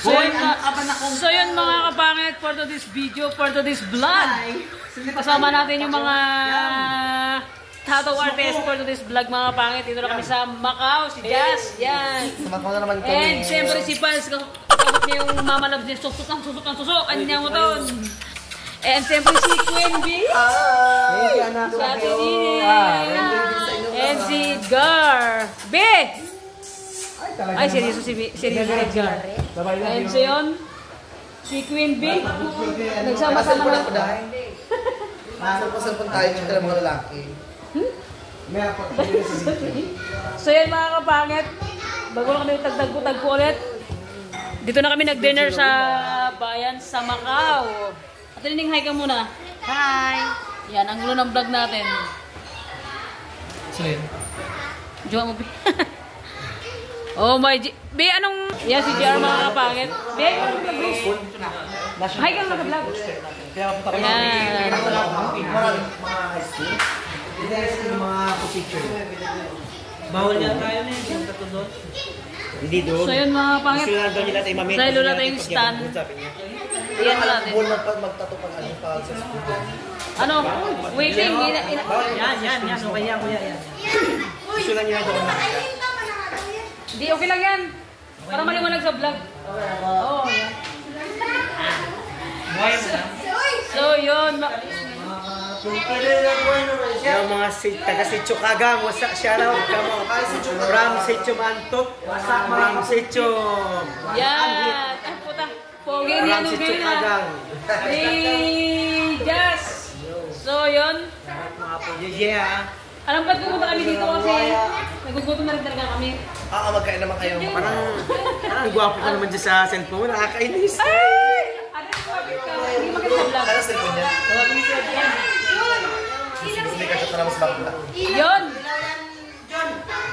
So yun mga kapangit, for this video, for this vlog. Kasama natin yung mga tattoo artist for this vlog mga kapangit. Dito na kami sa Macau, si Jazz, yan. Sa Macau na naman kami. And siyempre si Pals, kapag niya yung mama love niya, susok. Kanya mo to. And siyempre si Queen B. Si Ate Dini. And si Edgar. B! Ay, seryoso si Edgar. And so yun, si Queen B. Nagsama-sama na. Masal-pasal tayo ng mga lalaki. So yan mga kapangit, bago na kami tagpo ulit, dito na kami nag-dinner sa bayan sa Macau. At nining hi ka muna. Hi! Yan, ang gulo ng vlog natin. So yun. Jowa mo, B. Oh my G. B, anong... Yan si JR mga kapangit. B, anong vlog, B? Hi ka mga vlog. Yan. Mga high school. Hindi high school yung mga picture. Bawal yan tayo na yung katulad. Hindi doon. So yun mga kapangit. Dahil wala tayong stand. Yan natin. Bawal magtato pag ano pa sa school. Ano? Waiting. Yan. Okay yan, kuya. Yan. Gusto lang nyo na doon. Hindi, okay lang yan. Para maliwanag sa vlog. Oo, yan. So yun. Yung mga taga-Sitio Kagang, wasak shout out ka mo. From Sitio Mantok, from Sitio. Yan. Ay puta. Pogi niya nung gina. Hey, Jazz. So yun. Yeah. Alam ba't pumunta kami dito kasi nagugutom na rin talaga kami. Magkain naman kayo. Parang gwapo ka naman dyan sa cellphone, nakakainis. Ay! Ano yung kapit ka? Hindi maganda vlog. Ano cellphone niya? Hindi ka siya talamas bakla. Yun!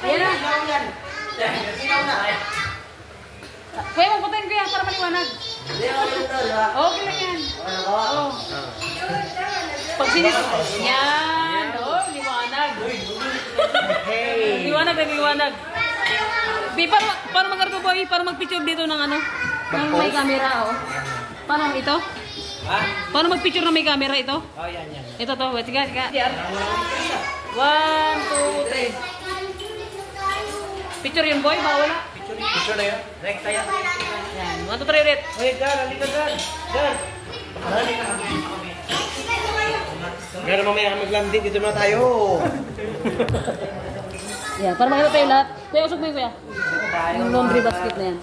Yan na. Kuya, magpatayin ko yan para maliwanag. Okay lang yan. Oo. Pag sinis... Yan! Oo, liwanag. Liwanag. Bi, paano mag-arto boy? Paano mag-picture dito ng ano? Ng may camera, oh. Paano ito? Paano mag-picture ng may camera ito? Oh, yan. Ito to, wait, tiga. 1, 2, 3. Picture yun boy, bawal na. Picture na yun? Next tayo. Yan, 1, 2, 3 ulit. Hey, Gar, halika Gar. Gar, mamaya mag-landing. Dito na tayo. Yan, para makita tayo lahat. Kuya, usok mo yun kuya. Yung laundry basket na yan.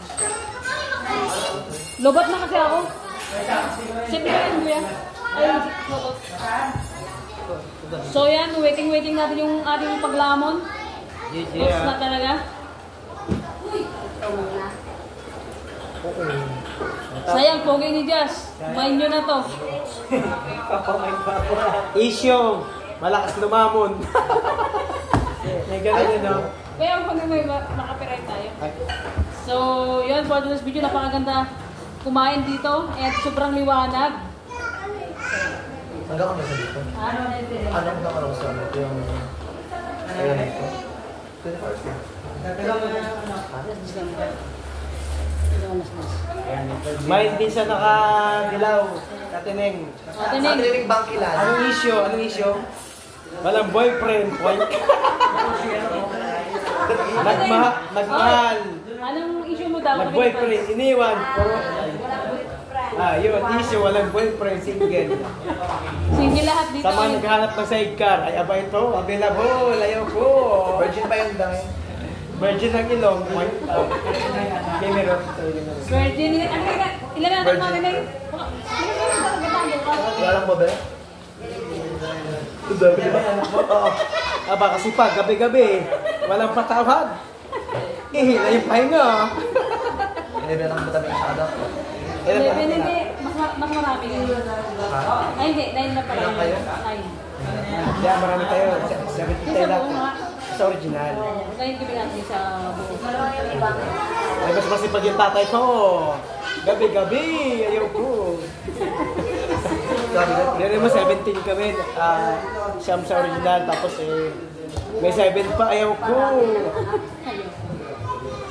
Lobat na kasi ako. Sip na yun kuya. Ayun, lobat. So yan, waiting natin yung ating paglamon. Close na talaga. Sayang, pogi ni Jazz. Mind nyo na to. Issue. Malakas lumamon. May ganun yun, no? Kaya kung may makapiright tayo. So, yun, for this video, napakaganda kumain dito. At sobrang liwanag. Hanggang ano sa dito? Ano? Anong nakaraw sa ano? Yung... Ayan ito. 24 May hindi siya nakadilaw. Katineng. Ating bangkilan. Anong issue? Walang boyfriend. Nagmahal. Anong issue mo daw? Nag-boyfriend. Iniwan. Yun. Issue. Walang boyfriend. Single. Single lahat dito. Sa mga naghahanap ng sidecar. Ay, aba ito. Available. Ayaw ko. Virgin pa yung dami. Virgin ang ilong. Camera. Virgin. Ilan na natin mga ganay? Walang babae? Dami ba? Aba kasi pag gabi-gabi. Walang patawad. Ihila yung pahinga. Hindi ba lang matami ang sada? Hindi. Mas marami. Ay, hindi. 9 na pala. Ilan kayo? 9. Kaya marami tayo. 70 tayo lang. Sa original. 9 kami natin sa buo. Ay, mas masipag yung tatay ko. Gabi-gabi. Ayaw ko. Meron mo 17 kami. Siyam sa original. Tapos may 7 pa. Ayaw ko.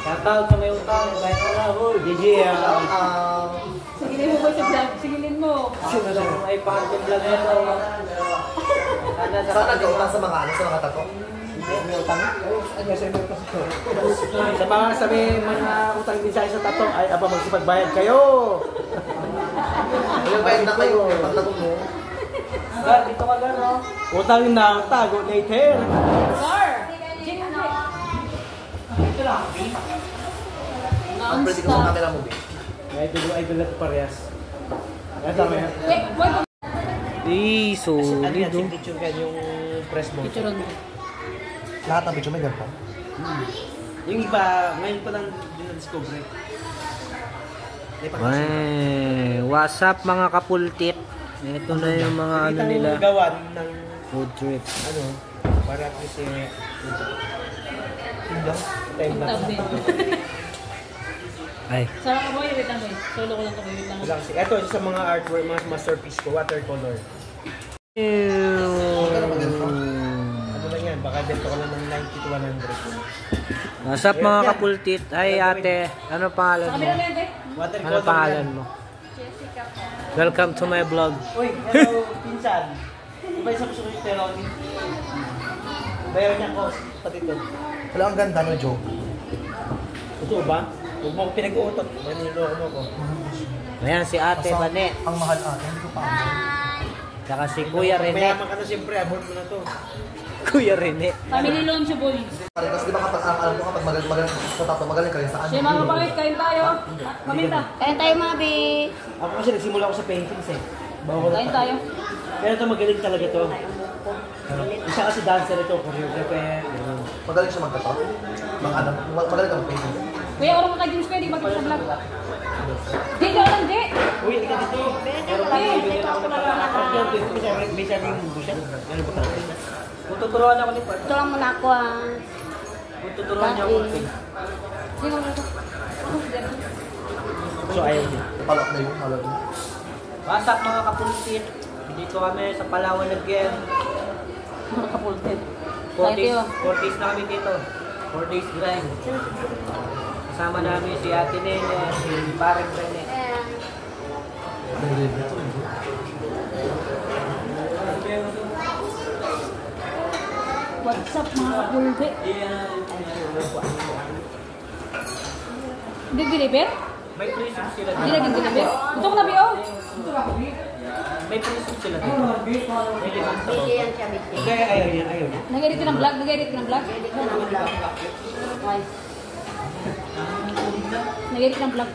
Shoutout sa may utang, kahit wala, hoy. GG, Sigilin mo ba sa vlog? Sigilin mo. Sino lang ay pang-vlog na ito. Saan nag-utang sa mga tato? May utang? Sa mga utang din sa tato, ay aba magsipagbayad kayo. Ilang bayad na kayo pag nagong mo? Dito ka gano'n. Utang na tago later. Sir! Jing mo ba? Ito lang. Ang pwede ko sa camera mo, B. Idol na ito parehas. Kaya tama yan. Wait, Ano yan, signature ka yung press mo. picture on. Lahat ng video may ganito. Yung iba, ngayon ko lang din na-discover. What's up mga kapultit? Ito na yung mga ano nila, gawan ng food trip. ano, para at least time lang. Ay, Sarap ka boy, wait lang boy. Solo ko lang to boy, wait lang. Wala kasi, ito isa sa mga artwork, mga masterpiece ko, watercolor. Ano lang yan, baka dito ko lang ng 90 to 100. what's up mga kapultit? Ay ate, ano pangalan Sa mo? kabila na yan, eh. Watercolor Ano pangalan mo? Welcome to my vlog. Uy, hello, pinsan. Iba isa ko sa kuya Teroni. Bayaran niya ako, pati ito. Wala, ang ganda no, Joe. Totoo ba? Huwag mo ako pinag-uutot. Maniloko mo ko. Ayan si ate Bane. Ang mahal ate, hindi ko pa alam. Tsaka si Kuya Rene. Mayaman ka na siyempre, abort mo na to. Kuya Rene. Family loan siya boy. Kasi di ba kapag alam ko kapag magaling sa tato, magaling ka rin sa ano. Siya mga kapangit, kain tayo. Maminta. Kain tayo mga bi. Ako kasi nagsimula ako sa paintings eh. Bago Kain tayo. Kaya ito magaling talaga to. Isa kasi dancer ito, choreographer. Gano'n. Magaling siya magtato. Magaling ka mag-painting. Kuya, orang mo kay James Kuya, di ba kita sa vlog? Di ka lang, di. Uy, hindi ka dito. Pero kung bibigyan ako ng pagkakakot yun, may sabing busa. Ano ba talaga? Kung tuturuan ako ni Pat. Ito lang muna ako ah. Kung tuturuan niya ako. Di ka lang. So ayaw niya. Palak na yun, palak na. What's up mga kapultit? Dito kami sa Palawan again. Mga kapulted. 4 Thank days, you. 4 days na kami dito. 4 days grind. Kasama namin si Ate Nene, si Pareng Rene. What's up mga kapulted? Nag-deliver? May prism sila Hindi dito. nag-deliver? Ito ko na biyo. May prism sila dito. May limang sa Busy yan siya, busy. Hindi, ayaw niya, ayaw niya. Nag-edit ka ng vlog? Nag-edit ka ng vlog? Nice. Nag-edit ng vlog.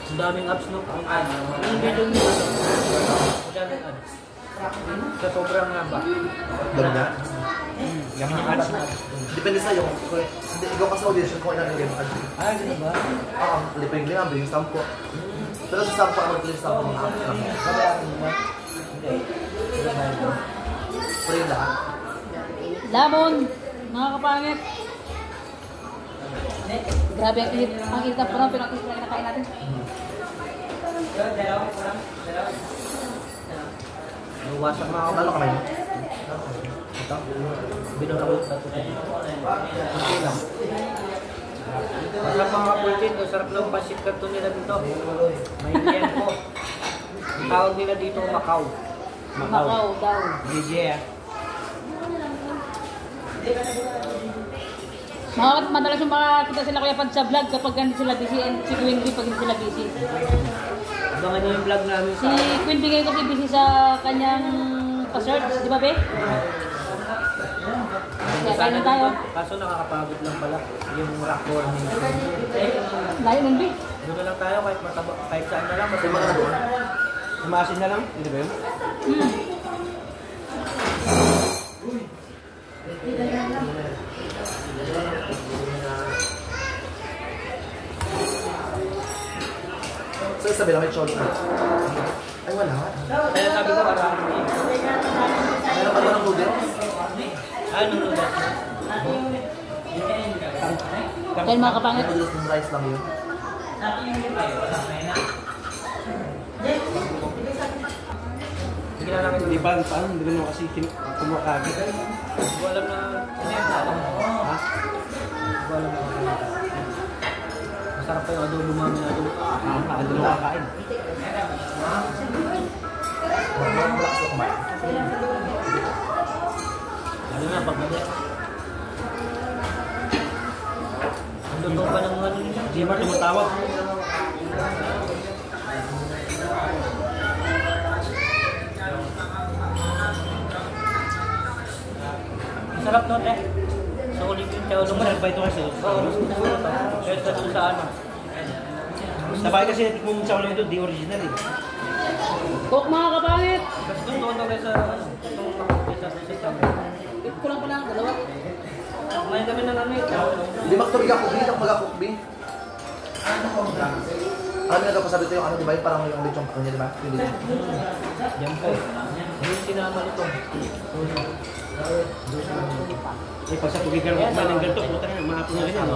Ang daming apps no. Yung video nyo. Ang daming apps. Sa sobrang haba. Dami na. Yung mga ads na. Depende sa'yo. Hindi, ikaw kasi audition ko ilang game ka. Ah, gano'n ba? Depende nga, yung sampo. Pero sa sampo, ako tuloy sa sampo. Babayaran mo ba? Hindi. Pero yung lahat. Lamon, mga kapangit. Grabe ang init. Ang init na parang pinakain natin. Luwasan mga Lalo ka kayo. ito. Binunawit na ito. Okay lang. Masarap mga kapultin. Masarap lang pasit kanto nila dito. May liempo. Ang tawag nila dito Macau. Macau daw. DJ ah. Madalas yung makakita sila kuya pag sa vlog kapag hindi sila busy and si Queen B pag hindi sila busy. Abangan nyo yung vlog namin Si sa... Queen B ngayon kasi busy sa kanyang pa-search, di ba be? Kaya kain na tayo. Kaso nakakapagod lang pala yung rock forming. Layo nun be. Doon na lang tayo kahit mataba, kahit saan na lang. Yung mga doon. Umasin na lang, hindi ba yun? So, sabi lang may choice na. Ay, wala. Kaya sabi ko parang Mayroon ka ba ng noodles? ano na. Dahil mga kapangit. Noodles ng rice lang yun. kilala ko Di ba, paano? Hindi mo kasi kumakagit. Hindi ko alam na ano yung alam mo. Ha? Hindi ko alam na masarap pa yung adobo mami na adobo. Ano mo kakain? Malakas na kumain. Ano na, pag mali. Ang totoo pa ng ano nila. Di ba tumatawag? Masarap nun eh. Sa ulit yung chow Gusto mo nung nag-bite ko kasi. Oo, gusto ko ito. Kaya sa doon sa ano. Sabay kasi natin kung sa ulit ito, di original eh. Cook mga kapangit. Kasi doon kaya sa ano. Doon sa Kulang pa lang, dalawa. kumain kami ng ano eh. chow nung. Hindi magtubig ako, hindi ako mag-cookbi. Ano yung nagpasabi ito yung ano, di ba? Yung parang yung lechong ano niya, di ba? Hindi niya. Yan po. Yung sinama nito. Eh, pag sa tugigan ko kumain ng ganito, puta na, maapon na rin yan.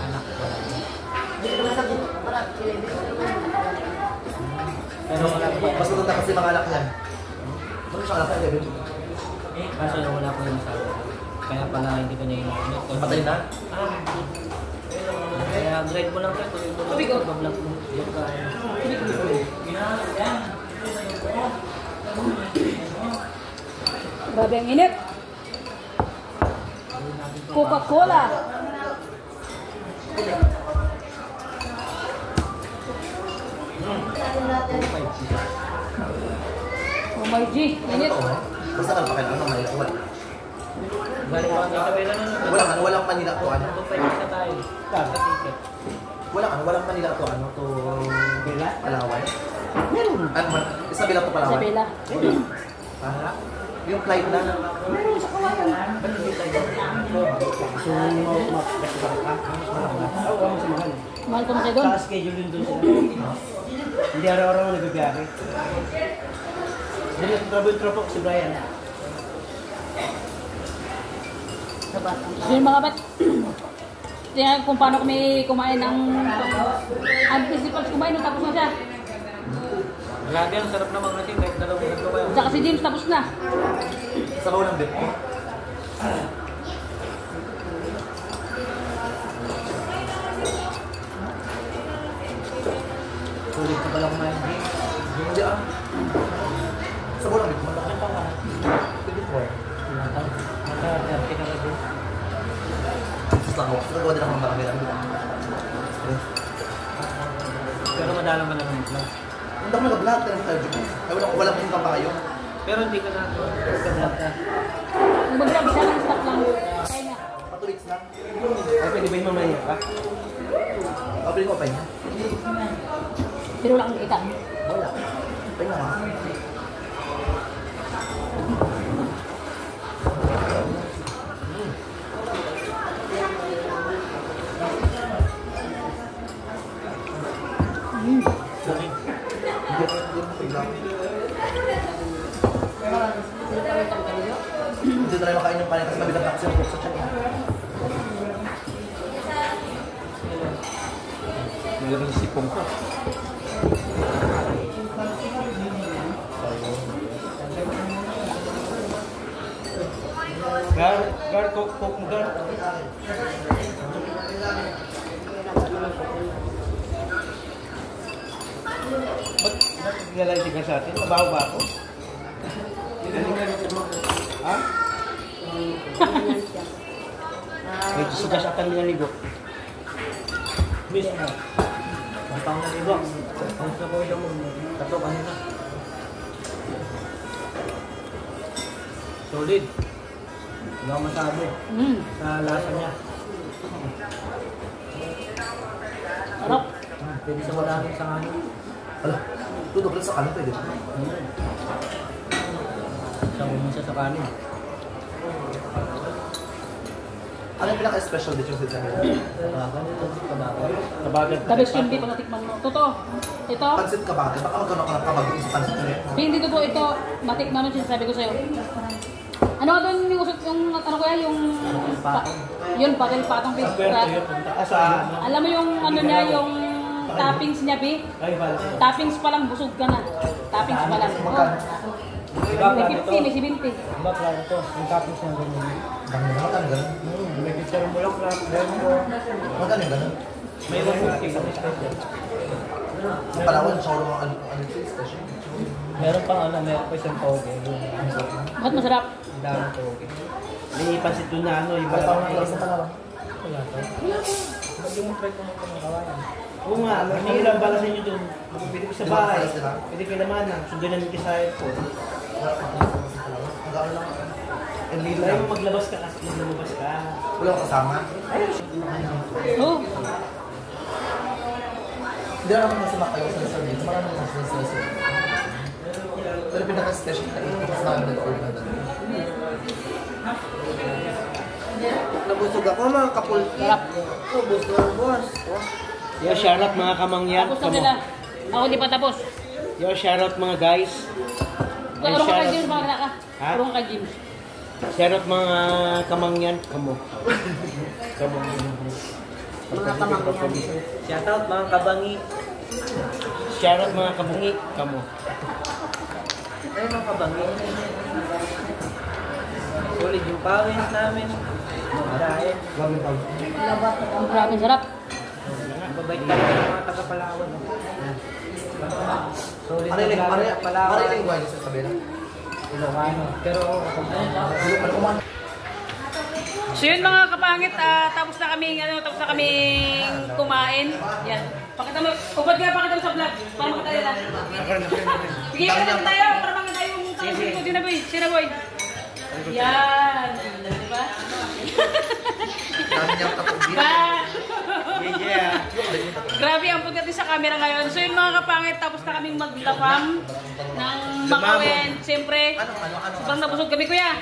Anak ko. Pero wala ko. Mas maganda kasi mga anak niyan. Ano siyang anak niya, David? Kaso wala ko yung sabi. Kaya pala hindi ko niya inaanit. Patay na? Kaya grade mo lang kayo. Tubig ko. Bablog mo. Yung kaya. Grabe ang init. Coca-Cola. Oh my G, init. Oo. Basta lang pakailangan ng maliit. Galing pa kami sa pera na. Walang Manila to ano. Doon pa yung tayo. Sa ticket. Walang Manila to ano, to Bela? Palawan. Meron. Ano man, Isabela to Palawan. Isabela. Ah, yung flight na. Meron sa kawayan. Ba't hindi tayo? Gusto mo makapagpapag ka? Oo, ako sa mahal. Mahal ko na kayo doon. Sa schedule yun doon sila. Hindi araw-araw nagbibiyahe. Hindi nagtrabaho si Brian. So yung mga bat, tingnan kung paano kami kumain ng ang principals kumain nung tapos na siya. Grabe, ang sarap naman kasi kahit dalawang ganito kayo. Tsaka si James tapos na. Sabaw ng dip. Sulit ka pala kumain. Hindi ah. Sabaw ng dip. Malaki pa nga. Pwede po eh. Mata-30 ka na din. Gusto ako. Nagawa din ako ng marami. Pero madalang ka na ng vlog. Hindi ako nag-vlog. Ay, walang income pa kayo. Pero hindi ka na vlog ka. Yung mag-vlog siya lang stop lang. Kaya nga. Pa 2 weeks na. Ay, pwede ba yung mamaya ka? Pabiling ko pa niya. Pero wala kang kita. Wala. Pahinga nga. Hindi na rin makain yung kanin kasi mabilang na kasi yung cook sa chat. Nilabas si sipong ko. Gar, cook mo gar. Ba't nilalay ka sa atin? Mabaho ba ako? Ha? May sugas at ang niligo. Miss mo. Matang na libo. Ang sa ko yung tatlo kanina. Solid. Wala akong masabi sa lasa niya. Sarap. Pwede sa wala rin sa kanin. Ala, tunog lang sa kanin pwede. Sabi mo siya sa kanin. Ano yung pinaka-special dish yung sa kanila? Tabagan. The best yung beef ang natikman mo. Totoo. Ito. Pansit ka ba? Baka magkano ka ng kamag sa pansit niya. Hindi totoo ito. Matikman mo sinasabi ko sa'yo. Ano ka doon yung usok yung ano kaya yung yun patil patong beef. Sa Alam mo yung ano niya yung toppings niya, Bi? ay, bala. Toppings pa lang busog ka na. Toppings pa lang. Oh. Diba May plano to? 50, may 70. Diba plano to? Yung tapos ng ganun. Dami na ang ganun. May picture mo lang lang. Magkano yung ganun? May 150 kami special. Sa Palawan, sa ulo ano station. Meron pang ano, meron pa isang toge. Bakit masarap? Ang daming toge. May pansit doon na ano, yung Wala parang pang mga sa Palawan. Wala to. Ba't yung try ko ng kawayan? Oo nga, may ilang bala sa inyo doon. Pwede ko sa bahay. Pwede kayo naman na. Sundan namin kayo sa airport. Ang gano'n lang. And lead Ayaw lang. mo maglabas ka kasi kung lumabas ka. Wala akong kasama. Oo. Hindi naman kasi makayo sa service. Marami na sa service. Pero pinaka-special na ito. Mas namin nag-order na doon. Nabusog ako mga kapulki. Sarap. Oh, busog boss. Yo, shout out mga kamangyan. Tapos na sila. Ako hindi pa tapos. Yo, shout out mga guys. Urong ka kay James, bakit ka? Ha? Urong ka James. Shout out mga kamangyan. Kamo. Mga kamangyan. Shout out mga kabangi. Shout out mga kabangi. Kamo. Ay mga kabangi. Solid yung pawins namin. Dahil. Ang maraming sarap. Babait talaga ng mga taga-Palawan. Solid Ano yung na Palawan. ano yung lingwahe sa kabila? Ilocano. Pero Ano kuman? So yun mga kapangit, tapos na kaming kumain. Yan. Pakita mo, upad ka, pakita mo sa vlog. Para makita nila. Sige, pakita mo tayo. Para makita yung tanong ko. Sina boy, sina boy. Yan. Diba? Dami niyang tapos dito. Ba? Yeah. Grabe ang pagdating sa camera ngayon. So yun mga kapangit, tapos na kaming maglapam ng makawin. Siyempre, sobrang nabusog kami. Kuya,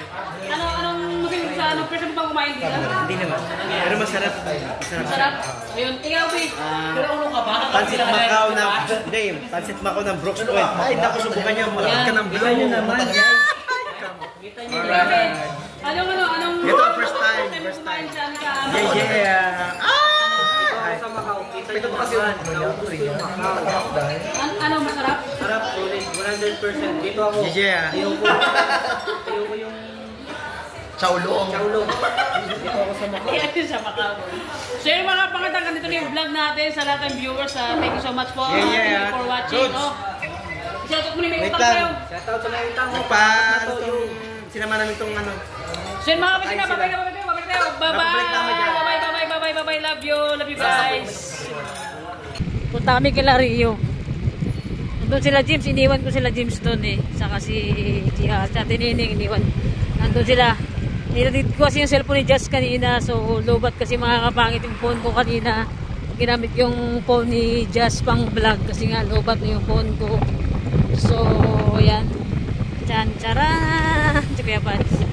anong masabi sa first time bang kumain dito? Hindi naman. Pero masarap. Masarap. Ayun, ikaw, Bi. Pero ulo ka ba? Pansit Macau na, hindi, Pansit Macau ng Brooks Point. Ay, tapos subukan niyo, malaki ka ng kita nyo naman guys. Grabe. Anong... Ito ang first time. First time sa Yeah. Ito sa Macau. Kita nyo Kasi naman. ano niya, Naubos ko yung Macau. dahil. Ano masarap? Sarap, solid. 100%. Dito ako. Yeah. Ayoko yung Chowlong. Chowlong. Dito ako sa Macau. Kaya yun sa Macau. So yun mga kapangit, ganito na yung vlog natin sa lahat ng viewers. Thank you so much po. Thank you for watching. Goods. Shoutout mo na may Wait utang lang. kayo. Shout out sa mga utang ko. Sinama namin itong ano. So yun mga kapatid, babay na. Babalik na kami dyan. Bye-bye. Love you guys. Punta kami kila Rio. Nandun sila James, iniwan ko sila James doon eh. Saka si Gia, sa Tinining, iniwan. Nandun sila. Nilatid ko kasi yung cellphone ni Jazz kanina. So lobat kasi mga kapangit yung phone ko kanina. Ginamit yung phone ni Jazz pang vlog kasi nga lobat na yung phone ko. So yan. Chan-charan. Sige, Pats.